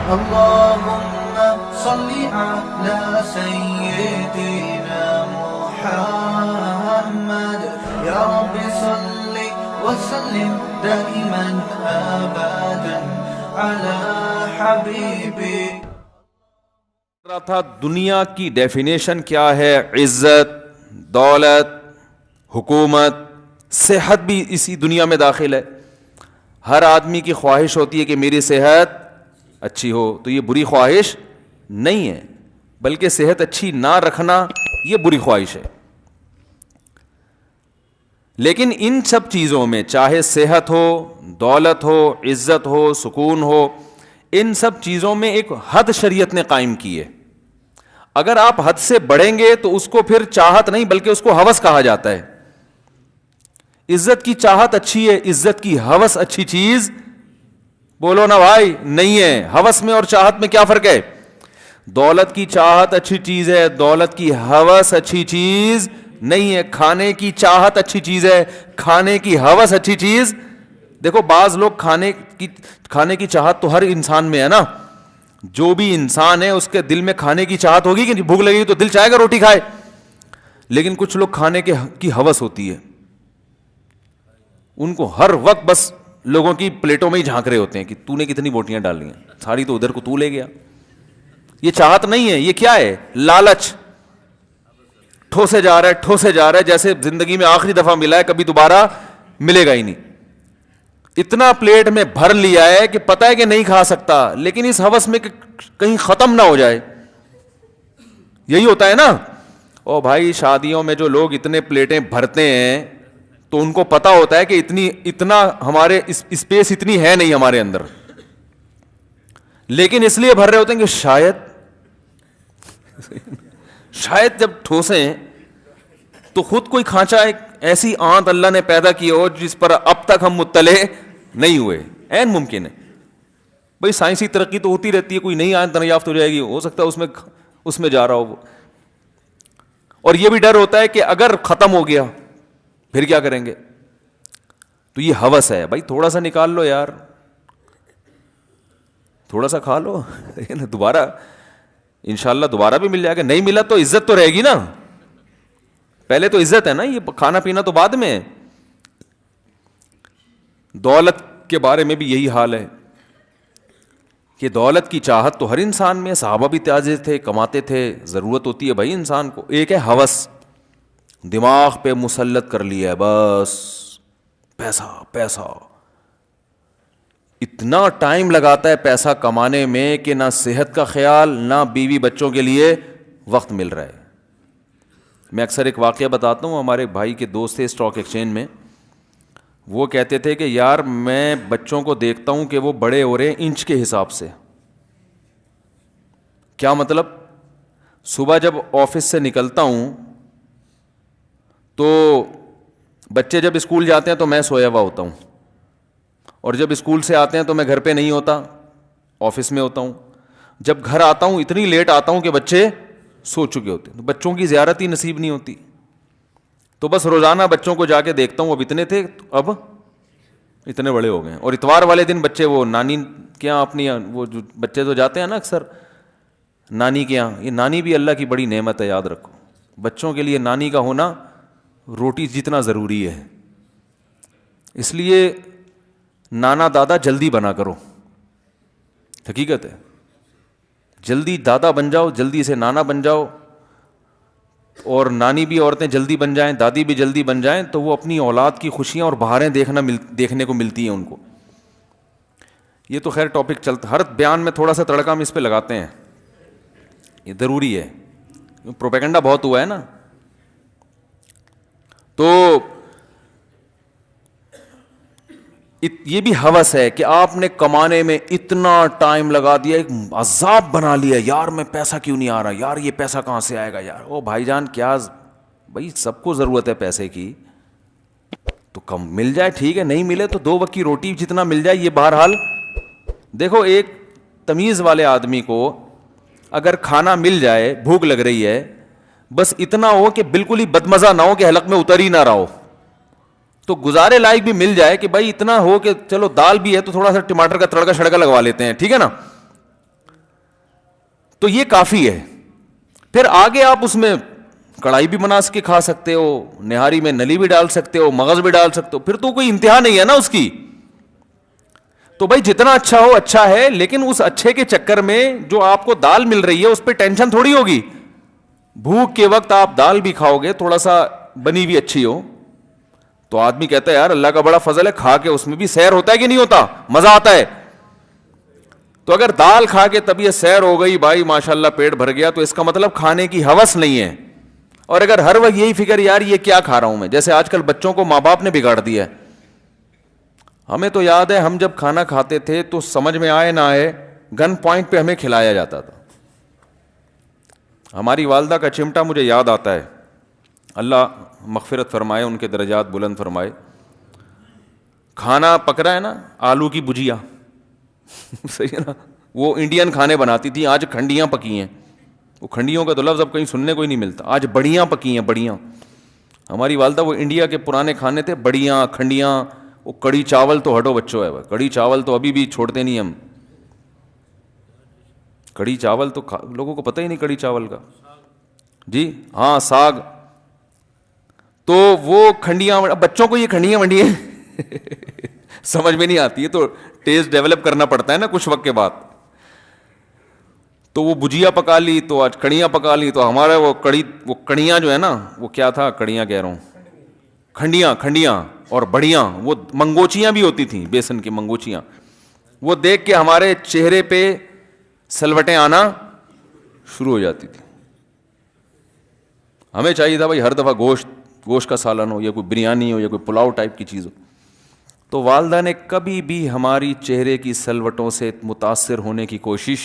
اللهم صل على سيدنا محمد يا رب صل وسلم دائما ابدا على حبيبك. تھا دنیا کی ڈیفینیشن کیا ہے. عزت، دولت، حکومت، صحت بھی اسی دنیا میں داخل ہے. ہر آدمی کی خواہش ہوتی ہے کہ میری صحت اچھی ہو. تو یہ بری خواہش نہیں ہے، بلکہ صحت اچھی نہ رکھنا یہ بری خواہش ہے. لیکن ان سب چیزوں میں چاہے صحت ہو، دولت ہو، عزت ہو، سکون ہو، ان سب چیزوں میں ایک حد شریعت نے قائم کی ہے. اگر آپ حد سے بڑھیں گے تو اس کو پھر چاہت نہیں بلکہ اس کو ہوس کہا جاتا ہے. عزت کی چاہت اچھی ہے، عزت کی ہوس اچھی چیز بولو نا بھائی نہیں ہے. ہوس میں اور چاہت میں کیا فرق ہے؟ دولت کی چاہت اچھی چیز ہے، دولت کی ہوس اچھی چیز نہیں ہے. کھانے کی چاہت اچھی چیز ہے، کھانے کی ہوس اچھی چیز. دیکھو بعض لوگ کھانے کی چاہت تو ہر انسان میں ہے نا. جو بھی انسان ہے اس کے دل میں کھانے کی چاہت ہوگی کہ بھوک لگی تو دل چاہے گا روٹی کھائے. لیکن کچھ لوگ کھانے کی ہوس ہوتی ہے، ان کو ہر وقت بس لوگوں کی پلیٹوں میں ہی جھانک رہے ہوتے ہیں کہ تو نے کتنی بوٹیاں ڈالی ہیں، ساری تو ادھر کو تو لے گیا. یہ چاہت نہیں ہے، یہ کیا ہے؟ لالچ. ٹھوسے جا رہا ہے ٹھوسے جا رہا ہے، جیسے زندگی میں آخری دفعہ ملا ہے، کبھی دوبارہ ملے گا ہی نہیں. اتنا پلیٹ میں بھر لیا ہے کہ پتہ ہے کہ نہیں کھا سکتا، لیکن اس ہوس میں کہ کہیں ختم نہ ہو جائے. یہی ہوتا ہے نا. او بھائی شادیوں میں جو لوگ اتنے پلیٹیں بھرتے ہیں تو ان کو پتا ہوتا ہے کہ اتنا ہمارے اسپیس اتنی ہے نہیں ہمارے اندر، لیکن اس لیے بھر رہے ہوتے ہیں کہ شاید جب ٹھوسیں تو خود کوئی کھانچا ایک ایسی آنت اللہ نے پیدا کی ہو جس پر اب تک ہم مطلع نہیں ہوئے. عین ممکن ہے بھائی، سائنسی ترقی تو ہوتی رہتی ہے، کوئی نئی آنت دریافت ہو جائے گی، ہو سکتا ہے اس میں جا رہا ہو وہ. اور یہ بھی ڈر ہوتا ہے کہ اگر ختم ہو گیا پھر کیا کریں گے. تو یہ ہوس ہے بھائی، تھوڑا سا نکال لو یار، تھوڑا سا کھا لو دوبارہ انشاءاللہ دوبارہ بھی مل جائے گا. نہیں ملا تو عزت تو رہے گی نا. پہلے تو عزت ہے نا، یہ کھانا پینا تو بعد میں. دولت کے بارے میں بھی یہی حال ہے کہ دولت کی چاہت تو ہر انسان میں. صحابہ بھی تاجر تھے، کماتے تھے، ضرورت ہوتی ہے بھائی انسان کو. ایک ہے ہوس، دماغ پہ مسلط کر لیا ہے بس، پیسہ پیسہ. اتنا ٹائم لگاتا ہے پیسہ کمانے میں کہ نہ صحت کا خیال نہ بیوی بچوں کے لیے وقت مل رہا ہے. میں اکثر ایک واقعہ بتاتا ہوں. ہمارے بھائی کے دوست تھے اسٹاک ایکسچینج میں، وہ کہتے تھے کہ یار میں بچوں کو دیکھتا ہوں کہ وہ بڑے ہو رہے ہیں انچ کے حساب سے. کیا مطلب؟ صبح جب آفس سے نکلتا ہوں تو بچے جب اسکول جاتے ہیں تو میں سویا ہوا ہوتا ہوں، اور جب اسکول سے آتے ہیں تو میں گھر پہ نہیں ہوتا، آفس میں ہوتا ہوں. جب گھر آتا ہوں اتنی لیٹ آتا ہوں کہ بچے سو چکے ہوتے ہیں. تو بچوں کی زیارت ہی نصیب نہیں ہوتی. تو بس روزانہ بچوں کو جا کے دیکھتا ہوں، اب اتنے تھے اب اتنے بڑے ہو گئے. اور اتوار والے دن بچے وہ نانی کے یہاں اپنی، وہ جو بچے تو جاتے ہیں نا اکثر نانی کے یہاں. یہ نانی بھی اللہ کی بڑی نعمت ہے، یاد رکھو. بچوں کے لیے نانی کا ہونا روٹی جتنا ضروری ہے. اس لیے نانا دادا جلدی بنا کرو، حقیقت ہے. جلدی دادا بن جاؤ، جلدی سے نانا بن جاؤ. اور نانی بھی عورتیں جلدی بن جائیں، دادی بھی جلدی بن جائیں تو وہ اپنی اولاد کی خوشیاں اور بہاریں دیکھنے کو ملتی ہیں ان کو. یہ تو خیر ٹاپک چلتا، ہر بیان میں تھوڑا سا تڑکا ہم اس پہ لگاتے ہیں، یہ ضروری ہے، پروپیگنڈا بہت ہوا ہے نا. تو یہ بھی ہوس ہے کہ آپ نے کمانے میں اتنا ٹائم لگا دیا، ایک عذاب بنا لیا، یار میں پیسہ کیوں نہیں آ رہا، یار یہ پیسہ کہاں سے آئے گا یار. او بھائی جان کیا بھائی، سب کو ضرورت ہے پیسے کی، تو کم مل جائے ٹھیک ہے، نہیں ملے تو 2 وقت کی روٹی جتنا مل جائے. یہ بہرحال دیکھو، ایک تمیز والے آدمی کو اگر کھانا مل جائے، بھوک لگ رہی ہے، بس اتنا ہو کہ بالکل ہی بدمزہ نہ ہو کہ حلق میں اتر ہی نہ رہا ہو، تو گزارے لائق بھی مل جائے کہ بھائی اتنا ہو کہ چلو دال بھی ہے تو تھوڑا سا ٹماٹر کا تڑکا شڑکا لگوا لیتے ہیں، ٹھیک ہے نا. تو یہ کافی ہے. پھر آگے آپ اس میں کڑھائی بھی بنا کے کھا سکتے ہو, نہاری میں نلی بھی ڈال سکتے ہو, مغز بھی ڈال سکتے ہو, پھر تو کوئی انتہا نہیں ہے نا اس کی. تو بھائی جتنا اچھا ہو اچھا ہے, لیکن اس اچھے کے چکر میں جو آپ کو دال مل رہی ہے اس پہ ٹینشن تھوڑی ہوگی. بھوک کے وقت آپ دال بھی کھاؤ گے, تھوڑا سا بنی بھی اچھی ہو, تو آدمی کہتا ہے یار اللہ کا بڑا فضل ہے, کھا کے اس میں بھی سیر ہوتا ہے کہ نہیں ہوتا, مزہ آتا ہے. تو اگر دال کھا کے طبیعت سیر ہو گئی بھائی ماشاءاللہ پیٹ بھر گیا, تو اس کا مطلب کھانے کی ہوس نہیں ہے. اور اگر ہر وقت یہی فکر یار یہ کیا کھا رہا ہوں میں, جیسے آج کل بچوں کو ماں باپ نے بگاڑ دیا ہے. ہمیں تو یاد ہے ہم جب کھانا کھاتے تھے تو سمجھ میں آئے نہ آئے گن پوائنٹ پہ ہمیں کھلایا جاتا تھا. ہماری والدہ کا چمٹا مجھے یاد آتا ہے, اللہ مغفرت فرمائے, ان کے درجات بلند فرمائے. کھانا پک رہا ہے نا, آلو کی بھجیا صحیح ہے نا, وہ انڈین کھانے بناتی تھی. آج کھنڈیاں پکی ہیں, وہ کھنڈیوں کا تو لفظ اب کہیں سننے کو ہی نہیں ملتا, آج بڑیاں پکی ہیں, بڑیاں. ہماری والدہ وہ انڈیا کے پرانے کھانے تھے, بڑیاں, کھنڈیاں. وہ کڑی چاول تو ہٹو بچوں ہے, کڑی چاول تو ابھی بھی چھوڑتے نہیں ہم. کڑی چاول تو لوگوں کو پتہ ہی نہیں کڑی چاول کا. جی ہاں, ساگ. تو وہ کھنڈیاں, بچوں کو یہ کھنڈیاں ونڈیاں سمجھ میں نہیں آتی ہے, تو ٹیسٹ ڈیولپ کرنا پڑتا ہے نا کچھ وقت کے بعد. تو وہ بھجیا پکا لی, تو آج کڑیاں پکا لی. تو ہمارا وہ کڑیاں جو ہے نا, وہ کیا تھا, کڑیاں کہہ رہا ہوں, کھنڈیاں اور بڑیاں. وہ منگوچیاں بھی ہوتی تھیں, بیسن کی منگوچیاں. وہ دیکھ کے ہمارے چہرے پہ سلوٹیں آنا شروع ہو جاتی تھی. ہمیں چاہیے تھا بھائی ہر دفعہ گوشت کا سالن ہو, یا کوئی بریانی ہو, یا کوئی پلاؤ ٹائپ کی چیز ہو. تو والدہ نے کبھی بھی ہماری چہرے کی سلوٹوں سے متاثر ہونے کی کوشش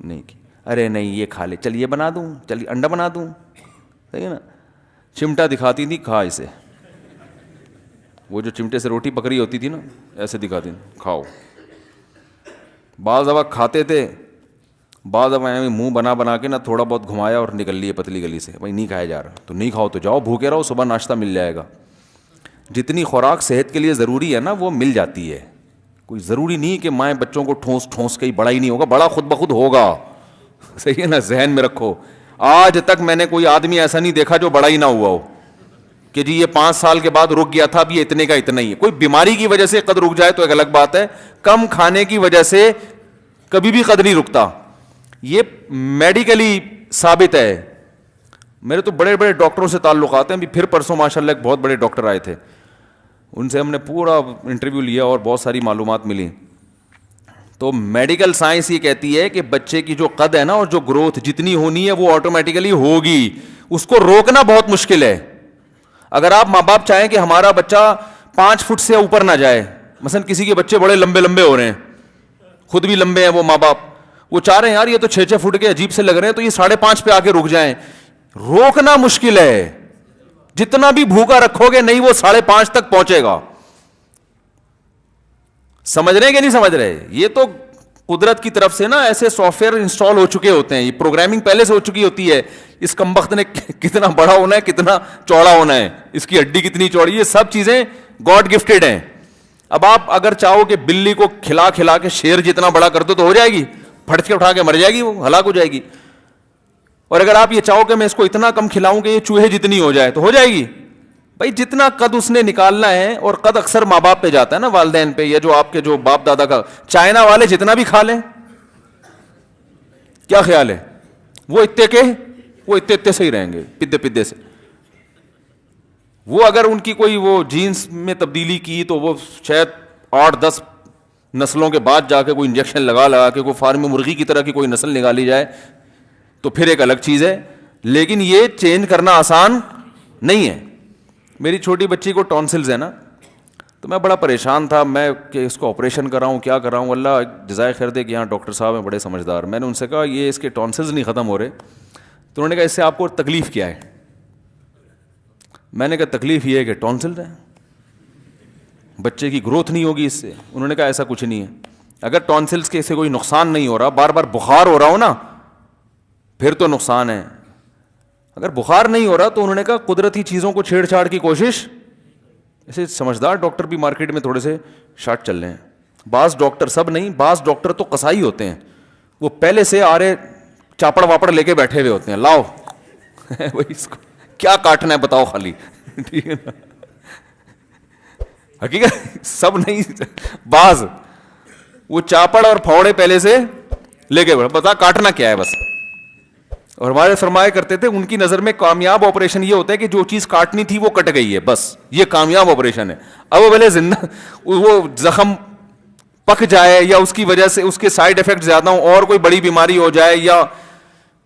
نہیں کی. ارے نہیں یہ کھا لے, چل یہ بنا دوں, چل انڈا بنا دوں, صحیح ہے نا. چمٹا دکھاتی تھی, کھا اسے. وہ جو چمٹے سے روٹی پکڑی ہوتی تھی نا, ایسے دکھاتی تھی, کھاؤ. بعض دفعہ کھاتے تھے, بعض دفعہ منہ بنا کے نا تھوڑا بہت گھمایا اور نکل لیے پتلی گلی سے, بھائی نہیں کھایا جا رہا تو نہیں کھاؤ, تو جاؤ بھوکے رہو, صبح ناشتہ مل جائے گا. جتنی خوراک صحت کے لیے ضروری ہے نا وہ مل جاتی ہے. کوئی ضروری نہیں کہ مائیں بچوں کو ٹھونس کے ہی بڑا ہی نہیں ہوگا, بڑا خود بخود ہوگا, صحیح ہے نا, ذہن میں رکھو. آج تک میں نے کوئی آدمی ایسا نہیں دیکھا جو بڑا ہی نہ ہوا ہو کہ جی یہ 5 سال کے بعد رک گیا تھا, اب یہ اتنے کا اتنا ہی ہے. کوئی بیماری کی وجہ سے قد رک جائے تو ایک الگ بات ہے, کم کھانے کی وجہ سے کبھی بھی قد نہیں رکتا. یہ میڈیکلی ثابت ہے. میرے تو بڑے بڑے ڈاکٹروں سے تعلقات ہیں. پھر پرسوں ماشاءاللہ ایک بہت بڑے ڈاکٹر آئے تھے, ان سے ہم نے پورا انٹرویو لیا اور بہت ساری معلومات ملی. تو میڈیکل سائنس یہ کہتی ہے کہ بچے کی جو قد ہے نا, اور جو گروتھ جتنی ہونی ہے وہ آٹومیٹیکلی ہوگی, اس کو روکنا بہت مشکل ہے. اگر آپ ماں باپ چاہیں کہ ہمارا بچہ 5 فٹ سے اوپر نہ جائے, مثلا کسی کے بچے بڑے لمبے ہو رہے ہیں, خود بھی لمبے ہیں وہ ماں باپ, وہ چاہ رہے ہیں یار یہ تو 6 فٹ کے عجیب سے لگ رہے ہیں, تو یہ 5.5 پہ آ کے رک جائیں. روکنا مشکل ہے. جتنا بھی بھوکا رکھو گے نہیں وہ 5.5 تک پہنچے گا. سمجھ رہے کہ نہیں سمجھ رہے؟ یہ تو قدرت کی طرف سے نا ایسے سافٹ ویئر انسٹال ہو چکے ہوتے ہیں, یہ پروگرامنگ پہلے سے ہو چکی ہوتی ہے. اس کمبخت نے کتنا بڑا ہونا ہے, کتنا چوڑا ہونا ہے, اس کی ہڈی کتنی چوڑی, یہ سب چیزیں گاڈ گفٹیڈ ہیں. اب آپ اگر چاہو کہ بلی کو کھلا کے شیر جتنا بڑا کر دو تو ہو جائے گی, پھٹ کے اٹھا کے مر جائے گی, وہ ہلاک ہو جائے گی. اور اگر آپ یہ چاہو کہ میں اس کو اتنا کم کھلاؤں کہ یہ چوہے جتنی ہو جائے تو ہو جائے گی. بھائی جتنا قد اس نے نکالنا ہے, اور قد اکثر ماں باپ پہ جاتا ہے نا, والدین پہ, یا جو آپ کے جو باپ دادا کا. چائنا والے جتنا بھی کھا لیں, کیا خیال ہے, وہ اتنے سے ہی رہیں گے, پدے سے. وہ اگر ان کی کوئی وہ جینس میں تبدیلی کی تو وہ شاید 8-10 نسلوں کے بعد جا کے کوئی انجیکشن لگا کے کوئی فارم مرغی کی طرح کی کوئی نسل نکالی جائے تو پھر ایک الگ چیز ہے. لیکن یہ چینج کرنا آسان نہیں ہے. میری چھوٹی بچی کو ٹونسلز ہے نا, تو میں بڑا پریشان تھا میں کہ اس کو آپریشن کراؤں, کیا کراؤں. اللہ جزائے خیر دے کہ یہاں ڈاکٹر صاحب ہیں بڑے سمجھدار. میں نے ان سے کہا یہ اس کے ٹونسلز نہیں ختم ہو رہے. تو انہوں نے کہا اس سے آپ کو تکلیف کیا ہے. میں نے کہا تکلیف یہ ہے کہ ٹونسلز ہیں, بچے کی گروتھ نہیں ہوگی اس سے. انہوں نے کہا ایسا کچھ نہیں ہے. اگر ٹونسلز کے سے کوئی نقصان نہیں ہو رہا, بار بار بخار ہو رہا ہو نا, پھر تو نقصان ہے. اگر بخار نہیں ہو رہا تو انہوں نے کہا قدرتی چیزوں کو چھیڑ چھاڑ کی کوشش. ایسے سمجھدار ڈاکٹر بھی مارکیٹ میں تھوڑے سے شارٹ چل رہے ہیں. بعض ڈاکٹر, سب نہیں, بعض ڈاکٹر تو قصائی ہوتے ہیں, وہ پہلے سے آرے چاپڑ واپڑ لے کے بیٹھے ہوئے ہوتے ہیں, لاؤ وہی اس کو کیا کاٹنا ہے بتاؤ خالی, ٹھیک ہے نا. حقیقت سب نہیں, بعض وہ چاپڑ اور پھوڑے پہلے سے لے کے بیٹھے, بتا کاٹنا کیا ہے بس. اور ہمارے فرمایا کرتے تھے ان کی نظر میں کامیاب آپریشن یہ ہوتا ہے کہ جو چیز کاٹنی تھی وہ کٹ گئی ہے, بس یہ کامیاب آپریشن ہے. اب وہ پہلے زندہ وہ زخم پک جائے یا اس کی وجہ سے اس کے سائڈ افیکٹ زیادہ ہوں اور کوئی بڑی بیماری ہو جائے یا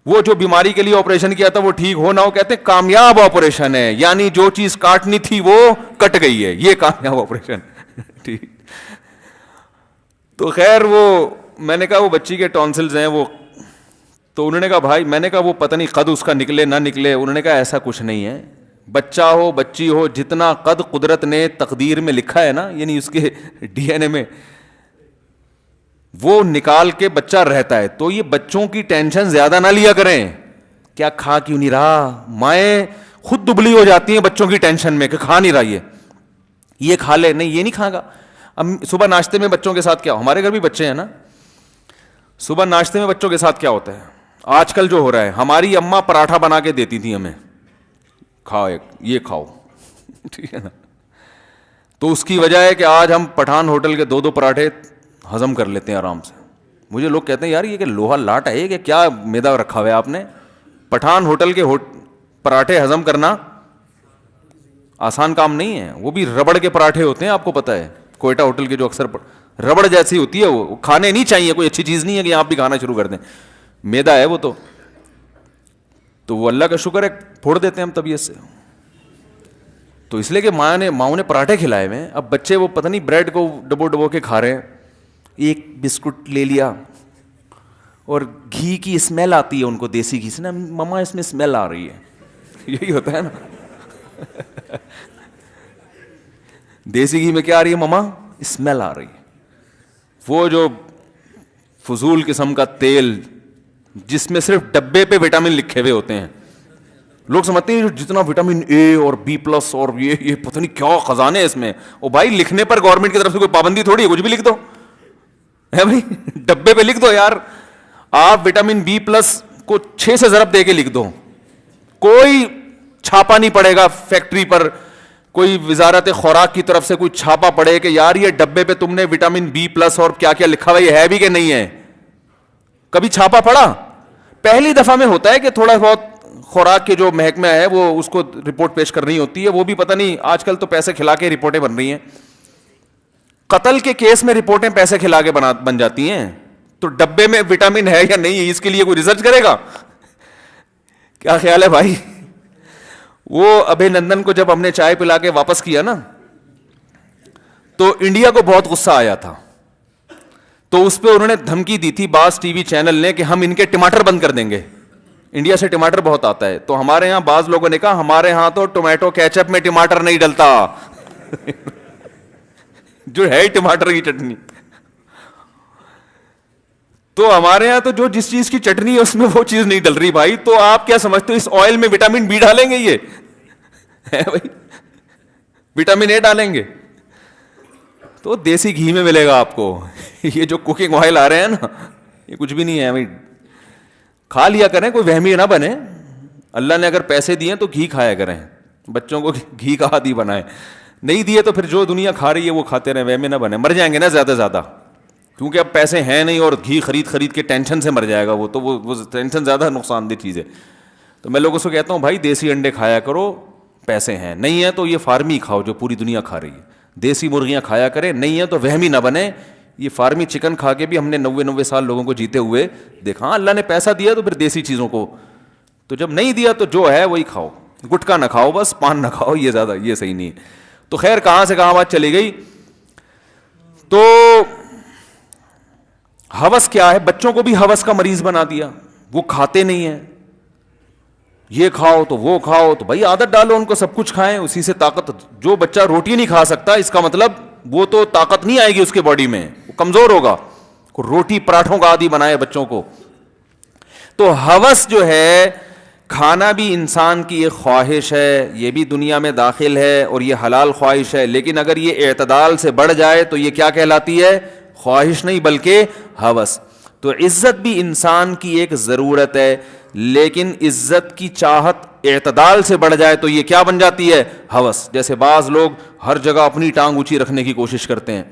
وہ جو بیماری کے لیے آپریشن کیا تھا وہ ٹھیک ہو نہ ہو, کہتے ہیں کامیاب آپریشن ہے, یعنی جو چیز کاٹنی تھی وہ کٹ گئی ہے, یہ کامیاب آپریشن. ٹھیک. تو خیر وہ میں نے کہا وہ بچی کے ٹونسلز ہیں وہ, تو انہوں نے کہا بھائی, میں نے کہا وہ پتہ نہیں قد اس کا نکلے نہ نکلے. انہوں نے کہا ایسا کچھ نہیں ہے, بچہ ہو بچی ہو, جتنا قد قدرت نے تقدیر میں لکھا ہے نا, یعنی اس کے ڈی این اے میں, وہ نکال کے بچہ رہتا ہے. تو یہ بچوں کی ٹینشن زیادہ نہ لیا کریں, کیا کھا کیوں نہیں رہا, مائیں خود دبلی ہو جاتی ہیں بچوں کی ٹینشن میں کہ کھا نہیں رہا, یہ کھا لے, نہیں یہ نہیں کھا گا. اب صبح ناشتے میں بچوں کے ساتھ کیا, ہمارے گھر بھی بچے ہیں نا, صبح ناشتے میں بچوں کے ساتھ کیا ہوتا ہے آج کل جو ہو رہا ہے, ہماری اماں پراٹھا بنا کے دیتی تھی ہمیں, کھاؤ یہ کھاؤ, ٹھیک ہے نا. تو اس کی وجہ ہے کہ آج ہم پٹھان ہوٹل کے 2 پراٹھے ہضم کر لیتے ہیں آرام سے. مجھے لوگ کہتے ہیں یار یہ کہ لوہا لاٹ ہے کہ کیا میدا رکھا ہوا ہے آپ نے. پٹھان ہوٹل کے پراٹھے ہضم کرنا آسان کام نہیں ہے, وہ بھی ربڑ کے پراٹھے ہوتے ہیں, آپ کو پتہ ہے کوئٹہ ہوٹل کے جو اکثر ربڑ جیسی ہوتی ہے, وہ کھانے نہیں چاہیے, کوئی اچھی چیز نہیں ہے کہ آپ بھی کھانا شروع کر دیں, میدا ہے وہ. تو وہ اللہ کا شکر ہے پھوڑ دیتے ہیں ہم طبیعت سے. تو اس لیے کہ ماؤں نے پراٹھے کھلائے ہوئے ہیں, اب بچے وہ پتہ نہیں بریڈ کو ڈبو کے کھا رہے ہیں, ایک بسکٹ لے لیا اور گھی کی اسمیل آتی ہے ان کو, دیسی گھی سے نا, مما اس میں اسمیل آ رہی ہے, یہی ہوتا ہے نا. دیسی گھی میں کیا آ رہی ہے مما, اسمیل آ رہی ہے. وہ جو فضول قسم کا تیل جس میں صرف ڈبے پہ وٹامن لکھے ہوئے ہوتے ہیں, لوگ سمجھتے ہیں جتنا وٹامن اے اور B+ اور یہ پتہ نہیں کیا خزانے ہیں اس میں. اور بھائی لکھنے پر گورنمنٹ کی طرف سے کوئی پابندی تھوڑی ہے, کچھ بھی لکھ دو ہے بھائی, ڈبے پہ لکھ دو یار. آپ وٹامن B+ کو 6 سے ضرب دے کے لکھ دو, کوئی چھاپا نہیں پڑے گا فیکٹری پر, کوئی وزارت خوراک کی طرف سے کوئی چھاپا پڑے کہ یار یہ ڈبے پہ تم نے وٹامن B+ اور کیا کیا لکھا ہوا ہے بھی کہ نہیں ہے. کبھی چھاپا پڑا؟ پہلی دفعہ میں ہوتا ہے کہ تھوڑا بہت خوراک کے جو محکمہ ہے وہ اس کو رپورٹ پیش کرنی ہوتی ہے, وہ بھی پتہ نہیں آج کل تو پیسے کھلا کے رپورٹیں بن رہی ہیں. قتل کے کیس میں رپورٹیں پیسے کھلا کے بن جاتی ہیں. تو ڈبے میں وٹامن ہے یا نہیں ہے اس کے لیے کوئی ریسرچ کرے گا؟ کیا خیال ہے بھائی؟ وہ ابھے نندن کو جب ہم نے چائے پلا کے واپس کیا نا, تو انڈیا کو بہت غصہ آیا تھا. تو اس پہ انہوں نے دھمکی دی تھی بعض ٹی وی چینل نے کہ ہم ان کے ٹماٹر بند کر دیں گے, انڈیا سے ٹماٹر بہت آتا ہے. تو ہمارے یہاں بعض لوگوں نے کہا ہمارے ہاں تو ٹومیٹو کیچپ میں ٹماٹر نہیں ڈلتا جو ہے ٹماٹر کی چٹنی. تو ہمارے یہاں تو جو جس چیز کی چٹنی ہے اس میں وہ چیز نہیں ڈل رہی بھائی. تو آپ کیا سمجھتے ہو اس آئل میں وٹامن B ڈالیں گے؟ یہ ہے بھائی, وٹامن A ڈالیں گے تو دیسی گھی میں ملے گا آپ کو. یہ جو کوکنگ آئل آ رہے ہیں نا, یہ کچھ بھی نہیں ہے بھائی. کھا لیا کریں, کوئی وہمی نہ بنے. اللہ نے اگر پیسے دیے تو گھی کھایا کریں, بچوں کو گھی کا عادی بنائیں. نہیں دیے تو پھر جو دنیا کھا رہی ہے وہ کھاتے رہیں, وہمی نہ بنے. مر جائیں گے نا زیادہ زیادہ, کیونکہ اب پیسے ہیں نہیں اور گھی خرید کے ٹینشن سے مر جائے گا وہ, تو وہ ٹینشن زیادہ نقصان دہ چیز ہے. تو میں لوگوں سے کہتا ہوں بھائی دیسی انڈے کھایا کرو, پیسے ہیں. نہیں ہے تو یہ فارمی کھاؤ جو پوری دنیا کھا رہی ہے, دیسی مرغیاں کھایا کریں. نہیں ہے تو وہمی نہ بنے. یہ فارمی چکن کھا کے بھی ہم نے 90 سال لوگوں کو جیتے ہوئے دیکھا. ہاں اللہ نے پیسہ دیا تو پھر دیسی چیزوں کو, تو جب نہیں دیا تو جو ہے وہی کھاؤ. گٹکا نہ کھاؤ, بس پان نہ کھاؤ, یہ زیادہ یہ صحیح نہیں ہے. تو خیر کہاں سے کہاں بات چلی گئی. تو ہوس کیا ہے, بچوں کو بھی ہوس کا مریض بنا دیا. وہ کھاتے نہیں ہیں, یہ کھاؤ تو وہ کھاؤ, تو بھائی عادت ڈالو ان کو سب کچھ کھائیں, اسی سے طاقت. جو بچہ روٹی نہیں کھا سکتا اس کا مطلب وہ تو طاقت نہیں آئے گی اس کے باڈی میں, وہ کمزور ہوگا. روٹی پراٹھوں کا عادی بنائے بچوں کو. تو ہوس جو ہے, کھانا بھی انسان کی ایک خواہش ہے, یہ بھی دنیا میں داخل ہے اور یہ حلال خواہش ہے. لیکن اگر یہ اعتدال سے بڑھ جائے تو یہ کیا کہلاتی ہے؟ خواہش نہیں بلکہ ہوس. تو عزت بھی انسان کی ایک ضرورت ہے، لیکن عزت کی چاہت اعتدال سے بڑھ جائے تو یہ کیا بن جاتی ہے؟ ہوس. جیسے بعض لوگ ہر جگہ اپنی ٹانگ اونچی رکھنے کی کوشش کرتے ہیں،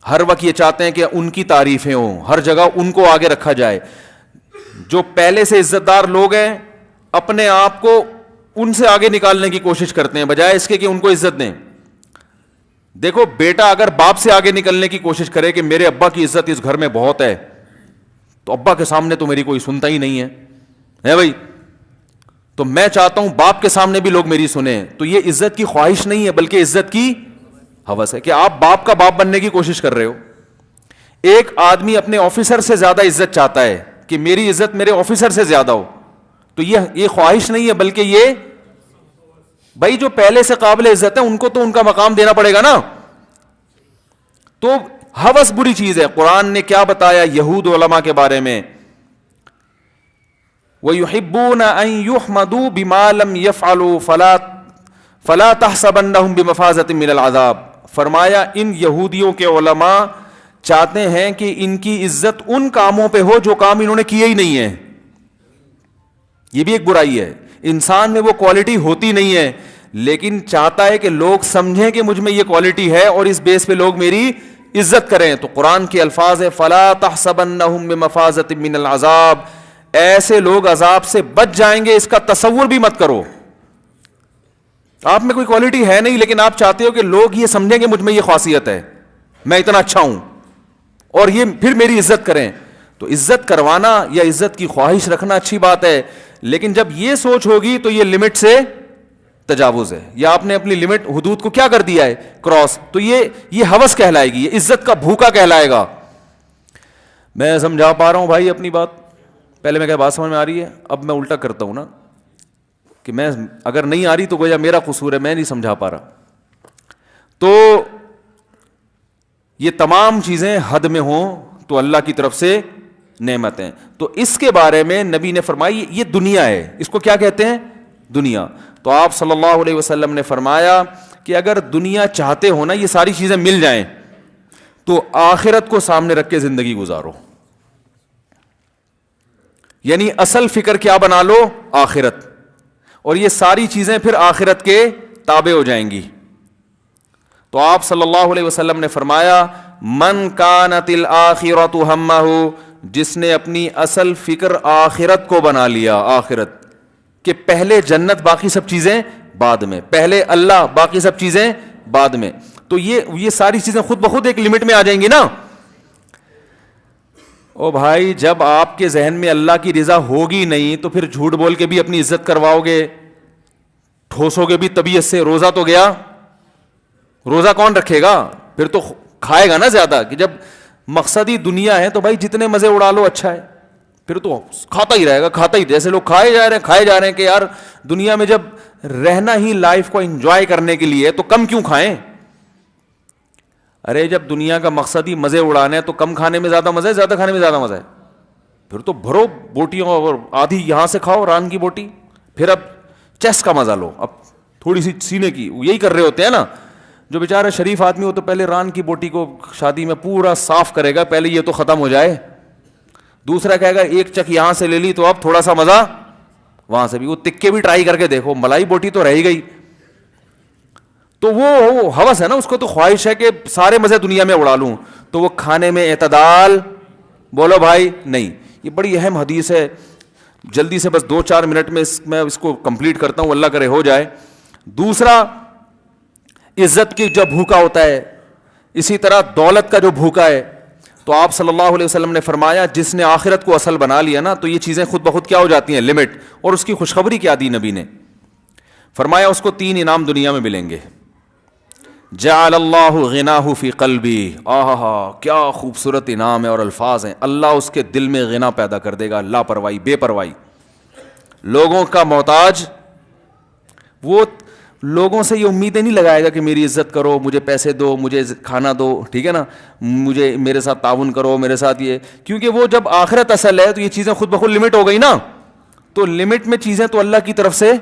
ہر وقت یہ چاہتے ہیں کہ ان کی تعریفیں ہوں، ہر جگہ ان کو آگے رکھا جائے. جو پہلے سے عزت دار لوگ ہیں اپنے آپ کو ان سے آگے نکالنے کی کوشش کرتے ہیں بجائے اس کے کہ ان کو عزت دیں. دیکھو بیٹا اگر باپ سے آگے نکلنے کی کوشش کرے کہ میرے ابا کی عزت اس گھر میں بہت ہے، تو ابا کے سامنے تو میری کوئی سنتا ہی نہیں ہے بھائی، تو میں چاہتا ہوں باپ کے سامنے بھی لوگ میری سنیں. تو یہ عزت کی خواہش نہیں ہے بلکہ عزت کی ہوس ہے کہ آپ باپ کا باپ بننے کی کوشش کر رہے ہو. ایک آدمی اپنے آفیسر سے زیادہ عزت چاہتا ہے کہ میری عزت میرے آفیسر سے زیادہ ہو، تو یہ خواہش نہیں ہے بلکہ یہ بھائی جو پہلے سے قابل عزت ہے ان کو تو ان کا مقام دینا پڑے گا نا. تو ہوس بری چیز ہے. قرآن نے کیا بتایا یہود علماء کے بارے میں؟ وَيُحِبُّونَ أَن يُحْمَدُوا بِمَا لَمْ يَفْعَلُوا فَلَا تَحْسَبَنَّهُم بِمَفَازَةٍ مِّنَ الْعَذَابِ. فرمایا ان یہودیوں کے علماء چاہتے ہیں کہ ان کی عزت ان کاموں پہ ہو جو کام انہوں نے کیے ہی نہیں ہیں. یہ بھی ایک برائی ہے. انسان میں وہ کوالٹی ہوتی نہیں ہے لیکن چاہتا ہے کہ لوگ سمجھیں کہ مجھ میں یہ کوالٹی ہے اور اس بیس پہ لوگ میری عزت کریں. تو قرآن کے الفاظ ہے فَلَا تَحْسَبَنَّهُم بِمَفَازَةٍ مِّنَ الْعَذَابِ. ایسے لوگ عذاب سے بچ جائیں گے اس کا تصور بھی مت کرو. آپ میں کوئی کوالٹی ہے نہیں لیکن آپ چاہتے ہو کہ لوگ یہ سمجھیں کہ مجھ میں یہ خاصیت ہے، میں اتنا اچھا ہوں اور یہ پھر میری عزت کریں. تو عزت کروانا یا عزت کی خواہش رکھنا اچھی بات ہے، لیکن جب یہ سوچ ہوگی تو یہ لمٹ سے تجاوز ہے، یا آپ نے اپنی لمٹ حدود کو کیا کر دیا ہے؟ کراس. تو یہ ہوس کہلائے گی، یہ عزت کا بھوکا کہلائے گا. میں سمجھا پا رہا ہوں بھائی اپنی بات؟ پہلے میں کیا بات سمجھ میں آ رہی ہے؟ اب میں الٹا کرتا ہوں نا کہ میں اگر نہیں آ رہی تو گویا میرا قصور ہے، میں نہیں سمجھا پا رہا. تو یہ تمام چیزیں حد میں ہوں تو اللہ کی طرف سے نعمتیں. تو اس کے بارے میں نبی نے فرمائی یہ دنیا ہے، اس کو کیا کہتے ہیں؟ دنیا. تو آپ صلی اللہ علیہ وسلم نے فرمایا کہ اگر دنیا چاہتے ہو نا یہ ساری چیزیں مل جائیں تو آخرت کو سامنے رکھ کے زندگی گزارو. یعنی اصل فکر کیا بنا لو؟ آخرت. اور یہ ساری چیزیں پھر آخرت کے تابع ہو جائیں گی. تو آپ صلی اللہ علیہ وسلم نے فرمایا من کانت الآخرۃ ہمہ، جس نے اپنی اصل فکر آخرت کو بنا لیا، آخرت کہ پہلے جنت باقی سب چیزیں بعد میں، پہلے اللہ باقی سب چیزیں بعد میں، تو یہ ساری چیزیں خود بخود ایک لمٹ میں آ جائیں گی نا. او بھائی جب آپ کے ذہن میں اللہ کی رضا ہوگی نہیں تو پھر جھوٹ بول کے بھی اپنی عزت کرواؤ گے، ٹھوسو گے بھی طبیعت سے. روزہ تو گیا، روزہ کون رکھے گا؟ پھر تو کھائے گا نا زیادہ. کہ جب مقصد ہی دنیا ہے تو بھائی جتنے مزے اڑا لو اچھا ہے، پھر تو کھاتا ہی رہے گا، کھاتا ہی. جیسے لوگ کھائے جا رہے ہیں کہ یار دنیا میں جب رہنا ہی لائف کو انجوائے کرنے کے لیے تو کم کیوں کھائیں؟ ارے جب دنیا کا مقصد ہی مزے اڑانے ہیں تو کم کھانے میں زیادہ مزہ ہے، زیادہ کھانے میں زیادہ مزہ ہے. پھر تو بھرو بوٹیوں اور آدھی یہاں سے کھاؤ ران کی بوٹی، پھر اب چیسٹ کا مزہ لو، اب تھوڑی سی سینے کی. یہی کر رہے ہوتے ہیں نا. جو بیچارہ شریف آدمی ہو تو پہلے ران کی بوٹی کو شادی میں پورا صاف کرے گا، پہلے یہ تو ختم ہو جائے. دوسرا کہے گا ایک چک یہاں سے لے لی تو اب تھوڑا سا مزہ وہاں سے بھی. وہ تکے بھی ٹرائی کر کے دیکھو، ملائی بوٹی تو رہ ہی گئی. تو وہ ہوس ہے نا، اس کو تو خواہش ہے کہ سارے مزے دنیا میں اڑا لوں. تو وہ کھانے میں اعتدال بولو بھائی نہیں. یہ بڑی اہم حدیث ہے، جلدی سے بس 2-4 منٹ میں اس کو کمپلیٹ کرتا ہوں، اللہ کرے ہو جائے. دوسرا عزت کی جب بھوکا ہوتا ہے، اسی طرح دولت کا جو بھوکا ہے. تو آپ صلی اللہ علیہ وسلم نے فرمایا جس نے آخرت کو اصل بنا لیا نا تو یہ چیزیں خود بخود کیا ہو جاتی ہیں؟ لمٹ. اور اس کی خوشخبری کیا دی نبی نے؟ فرمایا اس کو 3 انعام دنیا میں ملیں گے. جعل اللہ غناہ فی قلبی. کیا خوبصورت انعام ہے اور الفاظ ہیں. اللہ اس کے دل میں غنا پیدا کر دے گا، لاپرواہی، بے پرواہی، لوگوں کا محتاج. وہ لوگوں سے یہ امیدیں نہیں لگائے گا کہ میری عزت کرو، مجھے پیسے دو، مجھے کھانا دو، ٹھیک ہے نا، مجھے میرے ساتھ تعاون کرو، میرے ساتھ یہ. کیونکہ وہ جب آخرت اصل ہے تو یہ چیزیں خود بخود لمٹ ہو گئی نا. تو لمٹ میں چیزیں تو اللہ کی طرف سے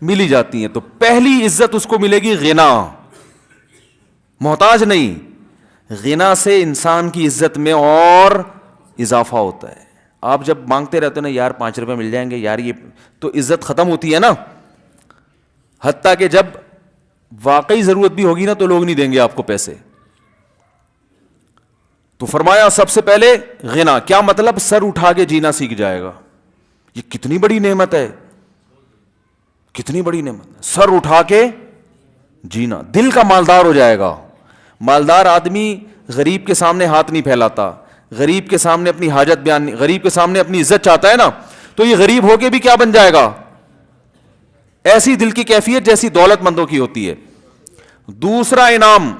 ملی جاتی ہیں. تو پہلی عزت اس کو ملے گی غنا، محتاج نہیں. غنا سے انسان کی عزت میں اور اضافہ ہوتا ہے. آپ جب مانگتے رہتے ہو نا یار 5 روپے مل جائیں گے یار, یہ تو عزت ختم ہوتی ہے نا. حتیٰ کہ جب واقعی ضرورت بھی ہوگی نا تو لوگ نہیں دیں گے آپ کو پیسے. تو فرمایا سب سے پہلے غنا. کیا مطلب؟ سر اٹھا کے جینا سیکھ جائے گا. یہ کتنی بڑی نعمت ہے, کتنی بڑی نعمت. سر اٹھا کے جینا, دل کا مالدار ہو جائے گا. مالدار آدمی غریب کے سامنے ہاتھ نہیں پھیلاتا, غریب کے سامنے اپنی حاجت بیان نہیں, غریب کے سامنے اپنی عزت چاہتا ہے نا, تو یہ غریب ہو کے بھی کیا بن جائے گا؟ ایسی دل کی کیفیت جیسی دولت مندوں کی ہوتی ہے. دوسرا انعام,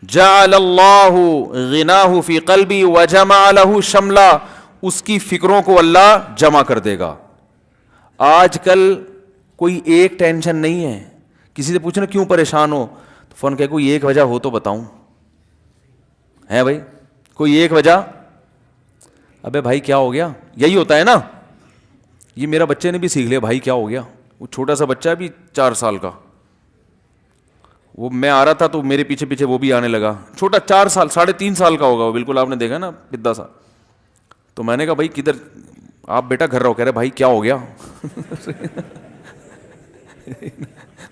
جعل اللہ غناہ فی قلبی وجمع لہ شملا, اس کی فکروں کو اللہ جمع کر دے گا. آج کل کوئی ایک ٹینشن نہیں ہے. کسی سے پوچھنا کیوں پریشان ہو, تو فون کہ کوئی ایک وجہ ہو تو بتاؤں. ہے بھائی کوئی ایک وجہ؟ ابے بھائی کیا ہو گیا؟ یہی ہوتا ہے نا. یہ میرا بچے نے بھی سیکھ لیا, بھائی کیا ہو گیا. وہ چھوٹا سا بچہ ہے بھی 4 سال کا, وہ میں آ رہا تھا تو میرے پیچھے پیچھے وہ بھی آنے لگا. چھوٹا 4 سال 3.5 سال کا ہوگا وہ, بالکل آپ نے دیکھا نا پدا سا. تو میں نے کہا بھائی کدھر آپ بیٹا گھر رہو. کہہ رہے بھائی کیا ہو گیا.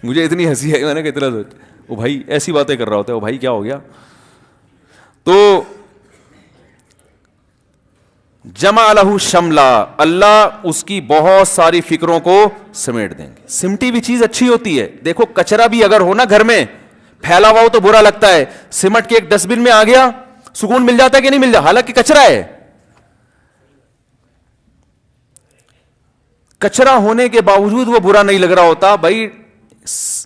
مجھے اتنی ہنسی آئی, میں نے کہا اتنا سوچ, وہ بھائی ایسی باتیں کر رہا ہوتا ہے, وہ بھائی کیا ہو گیا. تو جمع لہ شملا, اللہ اس کی بہت ساری فکروں کو سمیٹ دیں گے. سمٹی ہوئی چیز اچھی ہوتی ہے. دیکھو کچرا بھی اگر ہو نا گھر میں پھیلا ہوا ہو تو برا لگتا ہے, سمٹ کے ایک ڈسٹ بن میں آ گیا سکون مل جاتا ہے کہ نہیں مل جاتا, حالانکہ کچرا ہے. کچرا ہونے کے باوجود وہ برا نہیں لگ رہا ہوتا. بھائی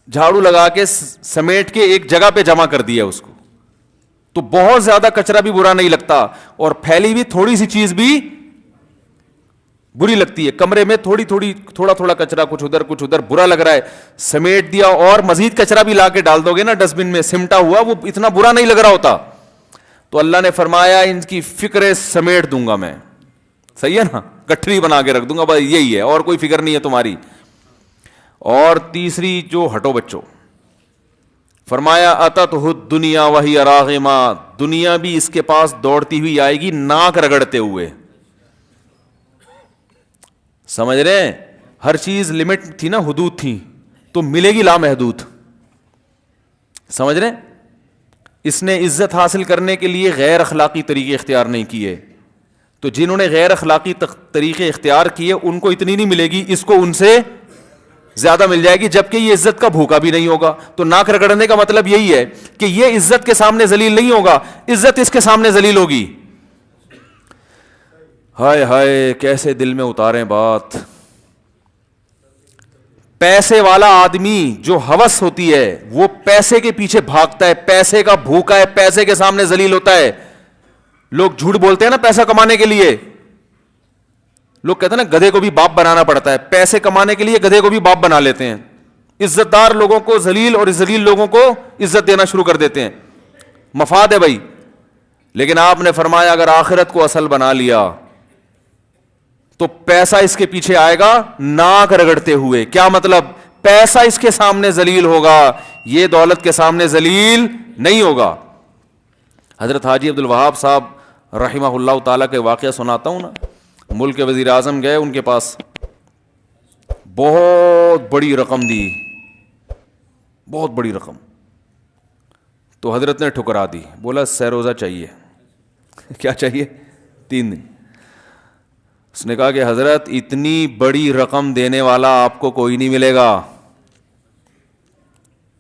جھاڑو لگا کے سمیٹ کے ایک جگہ پہ جمع کر دیا اس کو, تو بہت زیادہ کچرا بھی برا نہیں لگتا, اور پھیلی ہوئی تھوڑی سی چیز بھی بری لگتی ہے. کمرے میں تھوڑا تھوڑا کچرا, کچھ ادھر برا لگ رہا ہے, سمیٹ دیا اور مزید کچرا بھی لا کے ڈال دو گے نا ڈسٹ بن میں سمٹا ہوا, وہ اتنا برا نہیں لگ رہا ہوتا. تو اللہ نے فرمایا ان کی فکریں سمیٹ دوں گا میں. صحیح ہے نا, گٹھری بنا کے رکھ دوں گا, بس یہی ہے, اور کوئی فکر نہیں ہے تمہاری. اور تیسری جو ہٹو بچوں, فرمایا اتتہ الدنیا وہی راغمہ, دنیا بھی اس کے پاس دوڑتی ہوئی آئے گی ناک رگڑتے ہوئے. سمجھ رہے ہیں, ہر چیز لمٹ تھی نا, حدود تھی, تو ملے گی لامحدود. سمجھ رہے ہیں, اس نے عزت حاصل کرنے کے لیے غیر اخلاقی طریقے اختیار نہیں کیے, تو جنہوں نے غیر اخلاقی طریقے اختیار کیے ان کو اتنی نہیں ملے گی, اس کو ان سے زیادہ مل جائے گی, جبکہ یہ عزت کا بھوکا بھی نہیں ہوگا. تو ناک رگڑنے کا مطلب یہی ہے کہ یہ عزت کے سامنے ذلیل نہیں ہوگا, عزت اس کے سامنے ذلیل ہوگی. ہائے ہائے کیسے دل میں اتاریں بات. پیسے والا آدمی جو ہوس ہوتی ہے وہ پیسے کے پیچھے بھاگتا ہے, پیسے کا بھوکا ہے, پیسے کے سامنے ذلیل ہوتا ہے. لوگ جھوٹ بولتے ہیں نا پیسہ کمانے کے لیے, لوگ کہتے ہیں نا گدھے کو بھی باپ بنانا پڑتا ہے, پیسے کمانے کے لیے گدھے کو بھی باپ بنا لیتے ہیں. عزت دار لوگوں کو ذلیل اور ذلیل لوگوں کو عزت دینا شروع کر دیتے ہیں. مفاد ہے بھائی. لیکن آپ نے فرمایا اگر آخرت کو اصل بنا لیا تو پیسہ اس کے پیچھے آئے گا ناک رگڑتے ہوئے. کیا مطلب؟ پیسہ اس کے سامنے ذلیل ہوگا, یہ دولت کے سامنے ذلیل نہیں ہوگا. حضرت حاجی عبد الوہاب صاحب رحمہ اللہ تعالیٰ کے واقعہ سناتا ہوں نا. ملک کے وزیر اعظم گئے ان کے پاس, بہت بڑی رقم دی, بہت بڑی رقم. تو حضرت نے ٹھکرا دی, بولا سیروزہ چاہیے. کیا چاہیے؟ 3 دن. اس نے کہا کہ حضرت اتنی بڑی رقم دینے والا آپ کو کوئی نہیں ملے گا,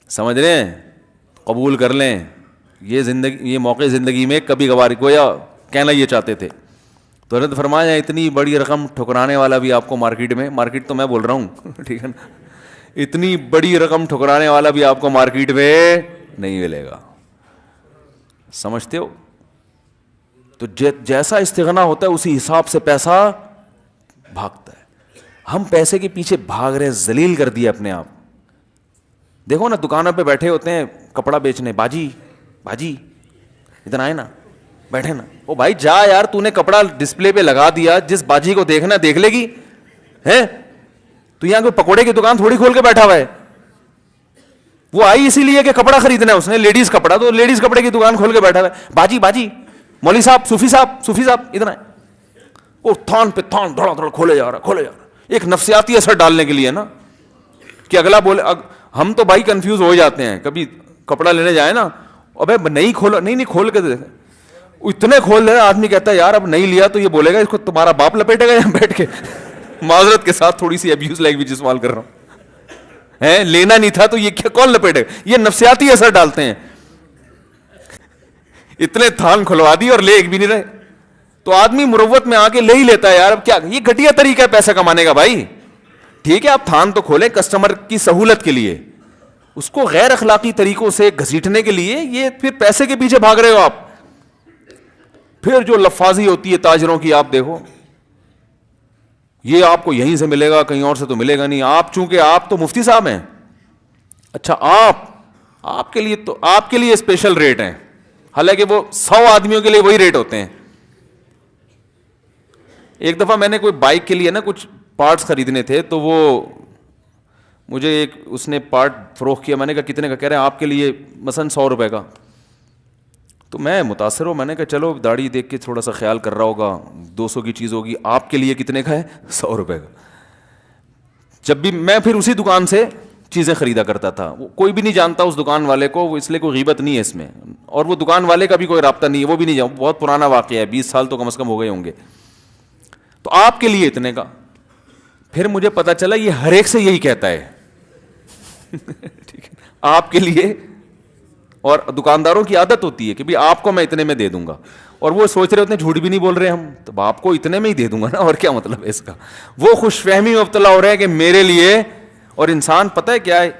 سمجھ رہے ہیں, قبول کر لیں. یہ موقع زندگی میں کبھی کبھار, گویا کہنا یہ چاہتے تھے. تو حضرت فرمایا اتنی بڑی رقم ٹھکرانے والا بھی آپ کو مارکیٹ تو میں بول رہا ہوں, ٹھیک ہے نا, اتنی بڑی رقم ٹھکرانے والا بھی آپ کو مارکیٹ میں نہیں ملے گا. سمجھتے ہو؟ تو جیسا استغنا ہوتا ہے اسی حساب سے پیسہ بھاگتا ہے. ہم پیسے کے پیچھے بھاگ رہے ہیں, ذلیل کر دیا اپنے آپ. دیکھو نا دکانوں پہ بیٹھے ہوتے ہیں کپڑا بیچنے, باجی ادھر آئے نا, بیٹھے نا. او بھائی جا یار, تو نے کپڑا ڈسپلے پہ لگا دیا, جس باجی کو دیکھنا دیکھ لے گی ہے. تو یہاں کوئی پکوڑے کی دکان تھوڑی کھول کے بیٹھا ہوا ہے. وہ آئی اسی لیے کہ کپڑا خریدنا ہے اس نے, لیڈیز کپڑا, تو لیڈیز کپڑے کی دکان کھول کے بیٹھا ہوا ہے, باجی باجی, مولوی صاحب, صوفی صاحب ادھر آئے. وہ تھان پہ تھان دھڑا دھڑ کھولے جا رہا, ایک نفسیاتی اثر ڈالنے کے لیے نا, کہ اگلا بولے. ہم تو بھائی کنفیوز ہو جاتے ہیں, کبھی کپڑا لینے جائیں نا, ابے نہیں کھولو, نہیں کھول کے دے, اتنے کھول دے. آدمی کہتا ہے یار اب نہیں لیا تو یہ بولے گا اس کو تمہارا باپ لپیٹے گا یہاں بیٹھ کے. معذرت کے ساتھ تھوڑی سی ابیوز لینگویج استعمال کر رہا ہوں, لینا نہیں تھا تو یہ کیا کون لپیٹے گا. یہ نفسیاتی اثر ڈالتے ہیں. اتنے تھان کھلوا دی اور لے ایک بھی نہیں رہے, تو آدمی مروت میں آ کے لے ہی لیتا ہے. یار اب کیا, یہ گھٹیا طریقہ ہے پیسہ کمانے کا بھائی. ٹھیک ہے آپ تھان تو کھولیں کسٹمر کی سہولت کے لیے, اس کو غیر اخلاقی طریقوں سے گھسیٹنے کے لیے یہ پھر پیسے کے پیچھے بھاگ رہے ہو آپ. پھر جو لفاظی ہوتی ہے تاجروں کی آپ دیکھو, یہ آپ کو یہیں سے ملے گا, کہیں اور سے تو ملے گا نہیں. آپ چونکہ آپ تو مفتی صاحب ہیں, اچھا آپ کے لیے تو آپ کے لیے اسپیشل ریٹ ہیں, حالانکہ وہ 100 آدمیوں کے لیے وہی ریٹ ہوتے ہیں. ایک دفعہ میں نے کوئی بائک کے لیے نا کچھ پارٹس خریدنے تھے, تو وہ مجھے ایک اس نے پارٹ فروخت کیا. میں نے کہا کتنے کا؟ کہہ رہے ہیں آپ کے لیے مثلاً 100 روپے کا. تو میں متاثر ہوں, میں نے کہا چلو داڑھی دیکھ کے تھوڑا سا خیال کر رہا ہوگا, 200 کی چیز ہوگی. آپ کے لیے کتنے کا ہے؟ 100 روپے کا. جب بھی میں پھر اسی دکان سے چیزیں خریدا کرتا تھا, کوئی بھی نہیں جانتا اس دکان والے کو, وہ اس لیے کوئی غیبت نہیں ہے اس میں, اور وہ دکان والے کا بھی کوئی رابطہ نہیں ہے, وہ بھی نہیں جانتا. بہت پرانا واقعہ ہے, 20 سال تو کم از کم ہو گئے ہوں گے. تو آپ کے لیے اتنے کا. پھر مجھے پتا چلا یہ ہر ایک سے یہی کہتا ہے. ٹھیک ہے, آپ کے لیے. اور دکانداروں کی عادت ہوتی ہے کہ بھی آپ کو میں اتنے میں دے دوں گا, اور وہ سوچ رہے ہوتے ہیں جھوٹ بھی نہیں بول رہے ہم, تو آپ کو اتنے میں ہی دے دوں گا نا, اور کیا مطلب ہے اس کا. وہ خوش فہمی میں مبتلا ہو رہے ہیں کہ میرے لیے. اور انسان پتہ ہے کیا ہے,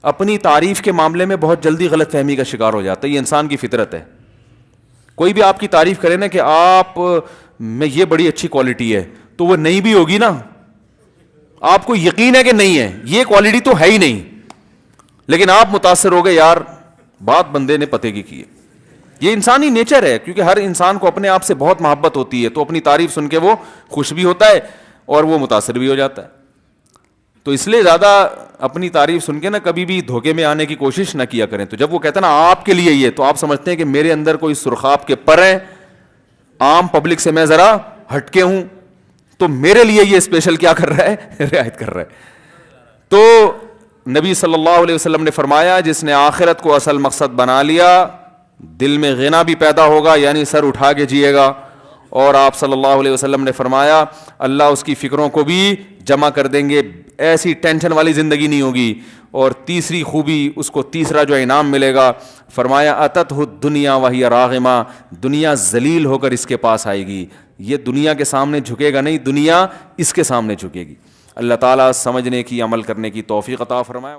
اپنی تعریف کے معاملے میں بہت جلدی غلط فہمی کا شکار ہو جاتا ہے. یہ انسان کی فطرت ہے. کوئی بھی آپ کی تعریف کرے نا کہ آپ میں یہ بڑی اچھی کوالٹی ہے, تو وہ نہیں بھی ہوگی نا, آپ کو یقین ہے کہ نہیں ہے, یہ کوالٹی تو ہے ہی نہیں, لیکن آپ متاثر ہو گئے یار بات بندے نے پتے کی ہے. یہ انسانی نیچر ہے, کیونکہ ہر انسان کو اپنے آپ سے بہت محبت ہوتی ہے, تو اپنی تعریف سن کے وہ خوش بھی ہوتا ہے اور وہ متاثر بھی ہو جاتا ہے. تو اس لیے زیادہ اپنی تعریف سن کے نا کبھی بھی دھوکے میں آنے کی کوشش نہ کیا کریں. تو جب وہ کہتا ہے نا آپ کے لیے یہ, تو آپ سمجھتے ہیں کہ میرے اندر کوئی سرخاب کے پر ہیں, عام پبلک سے میں ذرا ہٹ کے ہوں, تو میرے لیے یہ اسپیشل کیا کر رہا ہے, رعایت کر رہا ہے. تو نبی صلی اللہ علیہ وسلم نے فرمایا جس نے آخرت کو اصل مقصد بنا لیا, دل میں غنا بھی پیدا ہوگا, یعنی سر اٹھا کے جیے گا. اور آپ صلی اللہ علیہ وسلم نے فرمایا اللہ اس کی فکروں کو بھی جمع کر دیں گے, ایسی ٹینشن والی زندگی نہیں ہوگی. اور تیسری خوبی اس کو, تیسرا جو انعام ملے گا, فرمایا اتتہ الدنیا وہی راغمہ, دنیا ذلیل ہو کر اس کے پاس آئے گی. یہ دنیا کے سامنے جھکے گا نہیں, دنیا اس کے سامنے جھکے گی. اللہ تعالیٰ سمجھنے کی, عمل کرنے کی توفیق عطا فرمائے.